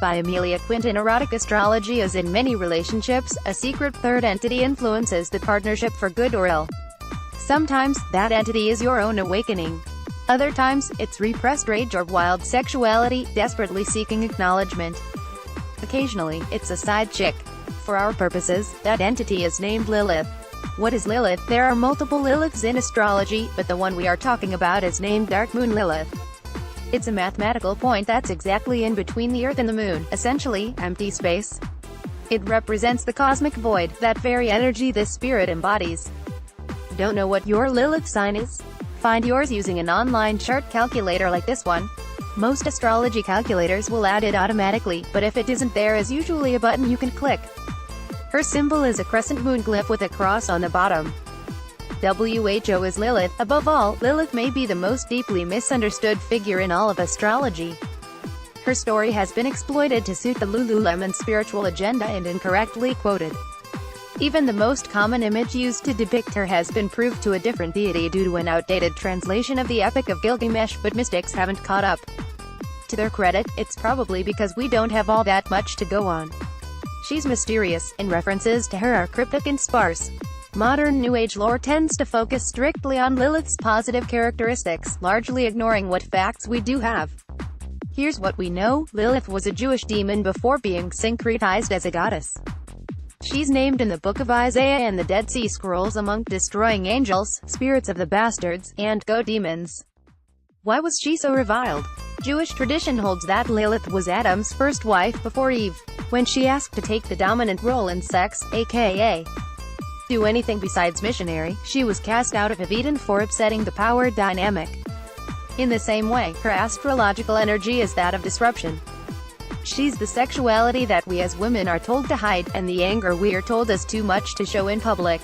By Amelia Quinton. Erotic astrology is in many relationships, a secret third entity influences the partnership for good or ill. Sometimes, that entity is your own awakening. Other times, it's repressed rage or wild sexuality, desperately seeking acknowledgement. Occasionally, it's a side chick. For our purposes, that entity is named Lilith. What is Lilith? There are multiple Liliths in astrology, but the one we are talking about is named Dark Moon Lilith. It's a mathematical point that's exactly in between the Earth and the Moon, essentially, empty space. It represents the cosmic void, that very energy this spirit embodies. Don't know what your Lilith sign is? Find yours using an online chart calculator like this one. Most astrology calculators will add it automatically, but if it isn't, there is usually a button you can click. Her symbol is a crescent moon glyph with a cross on the bottom. WHO is Lilith. Above all, Lilith may be the most deeply misunderstood figure in all of astrology. Her story has been exploited to suit the Lululemon spiritual agenda and incorrectly quoted. Even the most common image used to depict her has been proved to a different deity due to an outdated translation of the Epic of Gilgamesh, but mystics haven't caught up. To their credit, it's probably because we don't have all that much to go on. She's mysterious, and references to her are cryptic and sparse. Modern New Age lore tends to focus strictly on Lilith's positive characteristics, largely ignoring what facts we do have. Here's what we know. Lilith was a Jewish demon before being syncretized as a goddess. She's named in the Book of Isaiah and the Dead Sea Scrolls among destroying angels, spirits of the bastards, and go-demons. Why was she so reviled? Jewish tradition holds that Lilith was Adam's first wife before Eve. When she asked to take the dominant role in sex, aka do anything besides missionary, she was cast out of Eden for upsetting the power dynamic. In the same way, her astrological energy is that of disruption. She's the sexuality that we as women are told to hide, and the anger we are told is too much to show in public.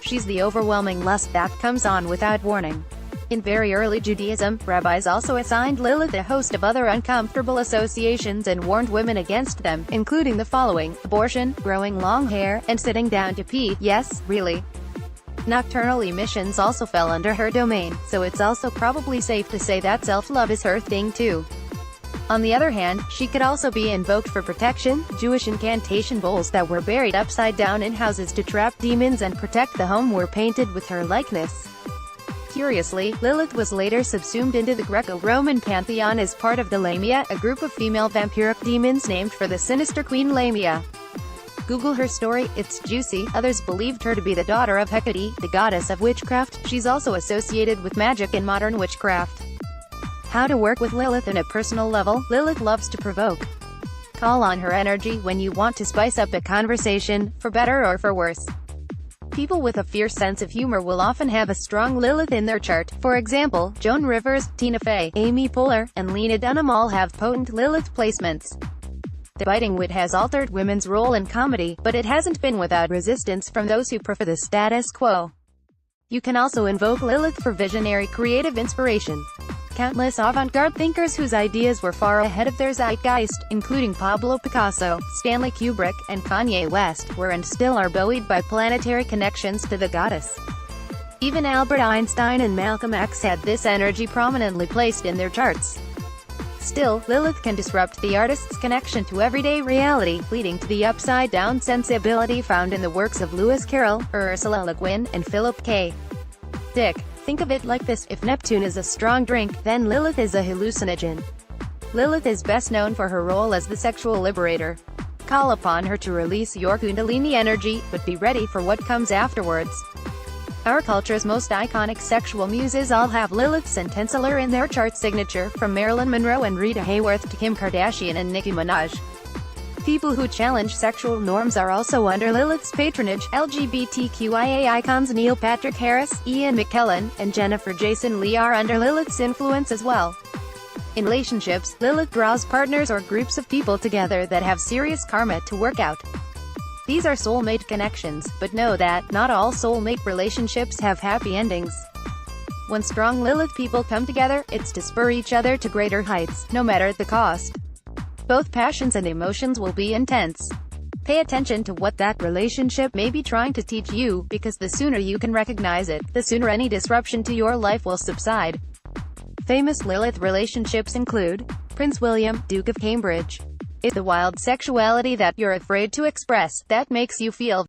She's the overwhelming lust that comes on without warning. In very early Judaism, rabbis also assigned Lilith a host of other uncomfortable associations and warned women against them, including the following: abortion, growing long hair, and sitting down to pee. Yes, really. Nocturnal emissions also fell under her domain, so it's also probably safe to say that self-love is her thing too. On the other hand, she could also be invoked for protection. Jewish incantation bowls that were buried upside down in houses to trap demons and protect the home were painted with her likeness. Curiously, Lilith was later subsumed into the Greco-Roman pantheon as part of the Lamia, a group of female vampiric demons named for the sinister Queen Lamia. Google her story, it's juicy. Others believed her to be the daughter of Hecate, the goddess of witchcraft. She's also associated with magic and modern witchcraft. How to work with Lilith on a personal level. Lilith loves to provoke. Call on her energy when you want to spice up a conversation, for better or for worse. People with a fierce sense of humor will often have a strong Lilith in their chart. For example, Joan Rivers, Tina Fey, Amy Poehler, and Lena Dunham all have potent Lilith placements. The biting wit has altered women's role in comedy, but it hasn't been without resistance from those who prefer the status quo. You can also invoke Lilith for visionary creative inspiration. Countless avant-garde thinkers whose ideas were far ahead of their zeitgeist, including Pablo Picasso, Stanley Kubrick, and Kanye West, were and still are buoyed by planetary connections to the goddess. Even Albert Einstein and Malcolm X had this energy prominently placed in their charts. Still, Lilith can disrupt the artist's connection to everyday reality, leading to the upside-down sensibility found in the works of Lewis Carroll, Ursula Le Guin, and Philip K. Dick. Think of it like this: if Neptune is a strong drink, then Lilith is a hallucinogen. Lilith is best known for her role as the sexual liberator. Call upon her to release your Kundalini energy, but be ready for what comes afterwards. Our culture's most iconic sexual muses all have Lilith centennial in their chart signature, from Marilyn Monroe and Rita Hayworth to Kim Kardashian and Nicki Minaj. People who challenge sexual norms are also under Lilith's patronage. LGBTQIA icons Neil Patrick Harris, Ian McKellen, and Jennifer Jason Leigh are under Lilith's influence as well. In relationships, Lilith draws partners or groups of people together that have serious karma to work out. These are soulmate connections, but know that not all soulmate relationships have happy endings. When strong Lilith people come together, it's to spur each other to greater heights, no matter the cost. Both passions and emotions will be intense. Pay attention to what that relationship may be trying to teach you, because the sooner you can recognize it, the sooner any disruption to your life will subside. Famous Lilith relationships include Prince William, Duke of Cambridge, It's the wild sexuality that you're afraid to express, that makes you feel